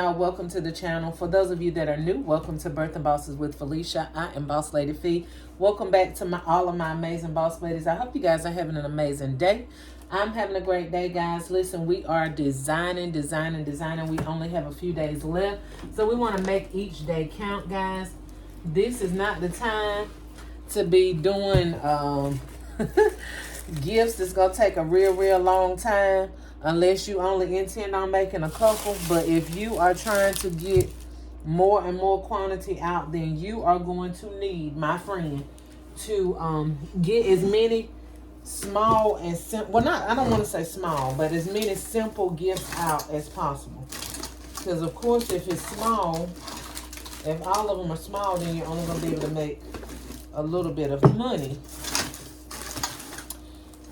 y'all, welcome to the channel. For those of you that are new, welcome to Birthing Bosses with Felicia. I am Boss Lady Fee. Welcome back to all of my amazing boss ladies. I hope you guys are having an amazing day. I'm having a great day, guys. Listen, we are designing. We only have a few days left, so we want to make each day count, guys. This is not the time to be doing gifts that's gonna take a real long time, unless you only intend on making a couple. But if you are trying to get more and more quantity out, then you are going to need, my friend, to get as many small and simple, well, not, I don't want to say small, but as many simple gifts out as possible. Because of course, if it's small, if all of them are small, then you're only going to be able to make a little bit of money.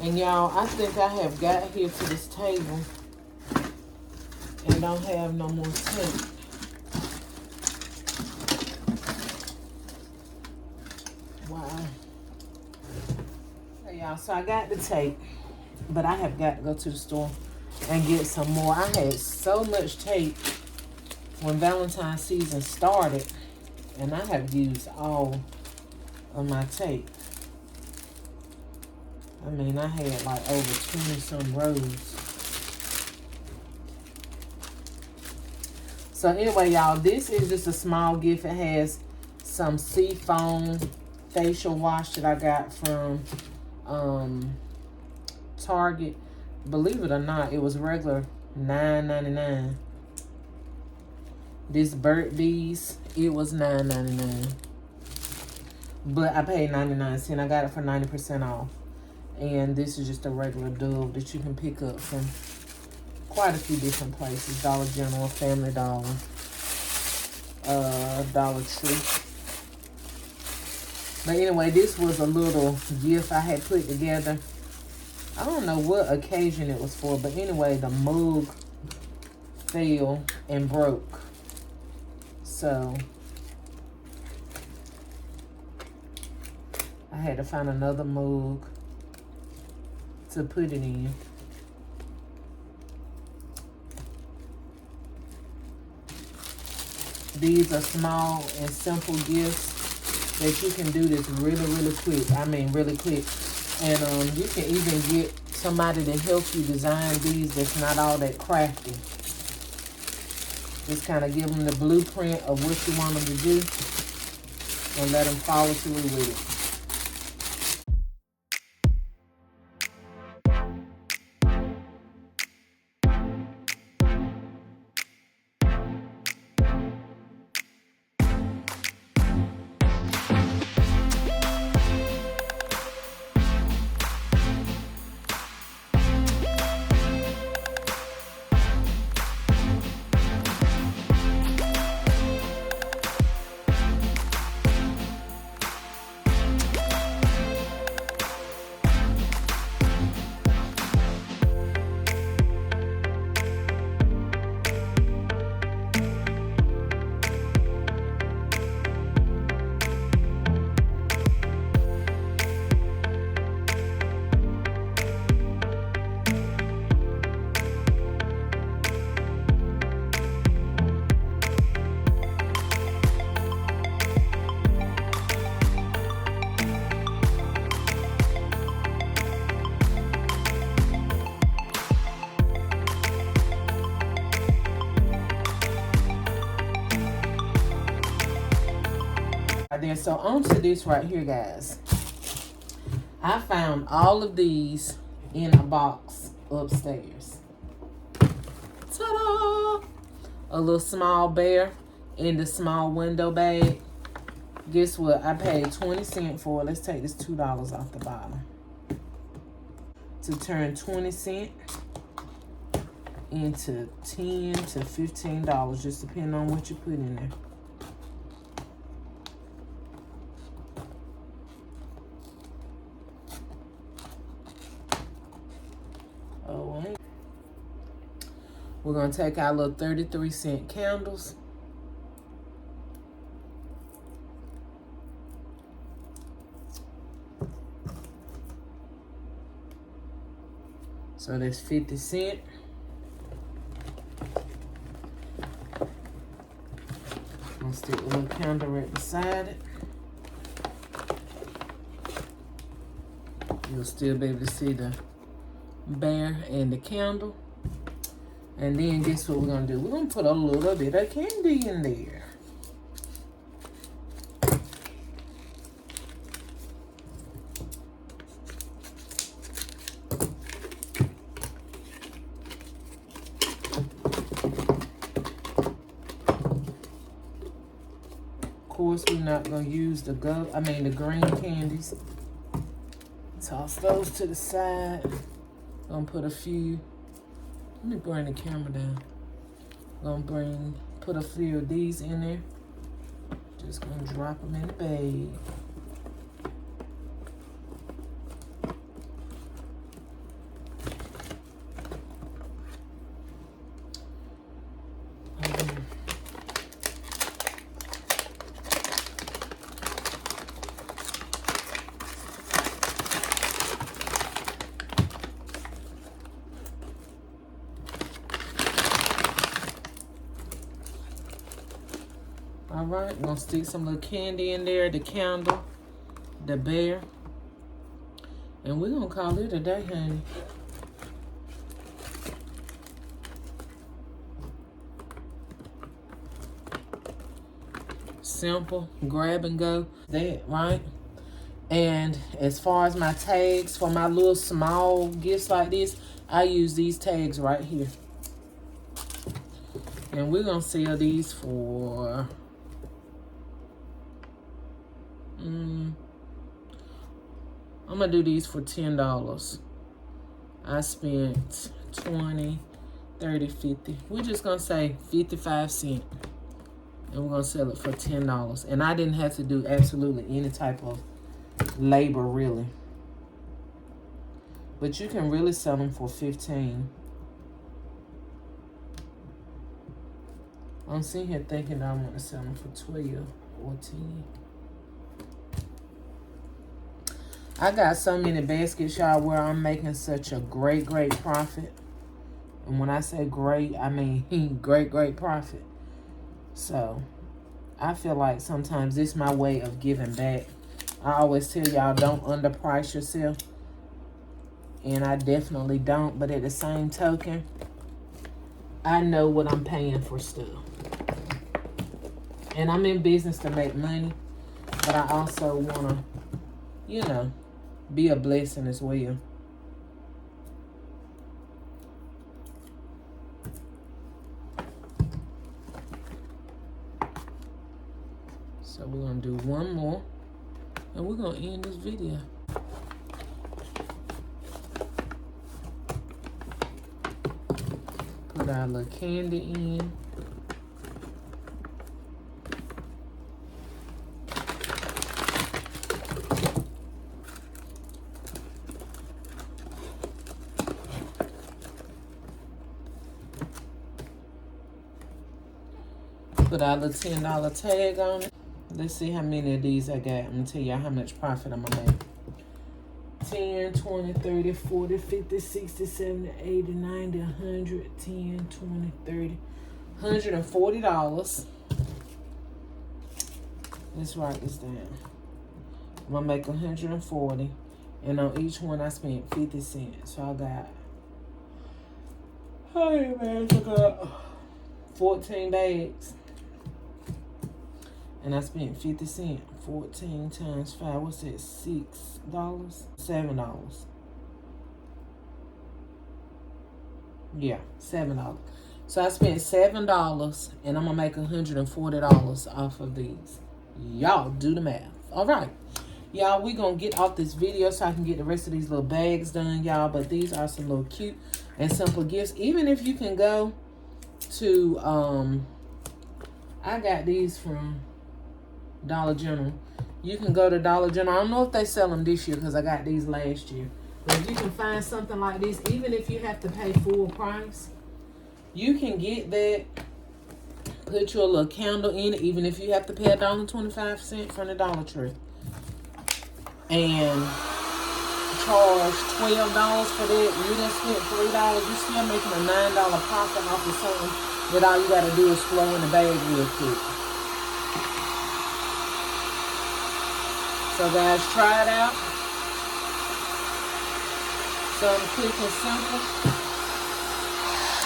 And y'all, I think I have got here to this table and don't have no more tape. Wow. Hey y'all, so I got the tape, but I have got to go to the store and get some more. I had so much tape when Valentine's season started, and I have used all of my tape. I mean, I had like over 20 some rows. So anyway, y'all, this is just a small gift. It has some seafoam facial wash that I got from Target. Believe it or not, it was regular $9.99. This Burt's Bees, it was $9.99. But I paid 99 cents. I got it for 90% off. And this is just a regular Dove that you can pick up from quite a few different places. Dollar General, Family Dollar, Dollar Tree. But anyway, this was a little gift I had put together. I don't know what occasion it was for, but anyway, the mug fell and broke. So I had to find another mug to put it in. These are small and simple gifts that you can do this really quick. I mean, really quick. And you can even get somebody to help you design these that's not all that crafty. Just kind of give them the blueprint of what you want them to do and let them follow through with it. Then so on to this right here, guys. I found all of these in a box upstairs. Ta-da! A little small bear in the small window bag. Guess what? I paid 20 cents for it. Let's take this $2 off the bottom. To turn 20 cents into $10 to $15, just depending on what you put in there. We're going to take our little 33-cent candles. So that's 50 cents. stick a little candle right beside it. You'll still be able to see the bear and the candle. And then guess what we're gonna do? We're gonna put a little bit of candy in there. Of course, we're not gonna use the green candies. Toss those to the side. Gonna put a few. Let me bring the camera down. Gonna put a few of these in there. Just gonna drop them in the bag. All right, gonna stick some little candy in there, the candle, the bear, and we're gonna call it a day, honey. Simple, grab and go, that, right? And as far as my tags for my little small gifts like this, I use these tags right here. And we're gonna sell these for I'm gonna do these for $10. I spent 20, 30, 50. We're just gonna say 55 cents. And we're gonna sell it for $10. And I didn't have to do absolutely any type of labor, really. But you can really sell them for 15. I'm sitting here thinking I want to sell them for 12 or 10. I got so many baskets, y'all, where I'm making such a great profit. And when I say great, I mean great profit. So, I feel like sometimes this is my way of giving back. I always tell y'all, don't underprice yourself. And I definitely don't. But at the same token, I know what I'm paying for stuff. And I'm in business to make money. But I also want to, you know, be a blessing as well. So we're going to do one more. And we're going to end this video. Put our little candy in. Put our little $10 tag on it. Let's see how many of these I got. I'm going to tell y'all how much profit I'm going to make. 10, 20, 30, 40, 50, 60, 70, 80, 90, 100, 10, 20, 30, $140. Let's write this down. I'm going to make 140. And on each one, I spent 50 cents. So I got, hey man, I got 14 bags. And I spent 50 cents. 14 times 5. What's that? $6? $7. Yeah, $7. So I spent $7 and I'm gonna make $140 off of these. Y'all do the math. All right. Y'all, we gonna get off this video so I can get the rest of these little bags done, y'all. But these are some little cute and simple gifts. Even if you can go to I got these from Dollar General. You can go to Dollar General. I don't know if they sell them this year because I got these last year. But if you can find something like this, even if you have to pay full price, you can get that. Put your little candle in it, even if you have to pay $1.25 from the Dollar Tree. And charge $12 for that. You done spent $3. You're still making a $9 profit off of something that all you got to do is throw in the bag real quick. So guys, try it out. Something quick and simple.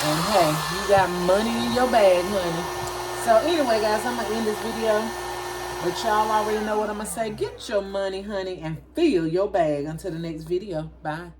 And hey, you got money in your bag, honey. So anyway, guys, I'm going to end this video. But y'all already know what I'm going to say. Get your money, honey, and fill your bag. Until the next video. Bye.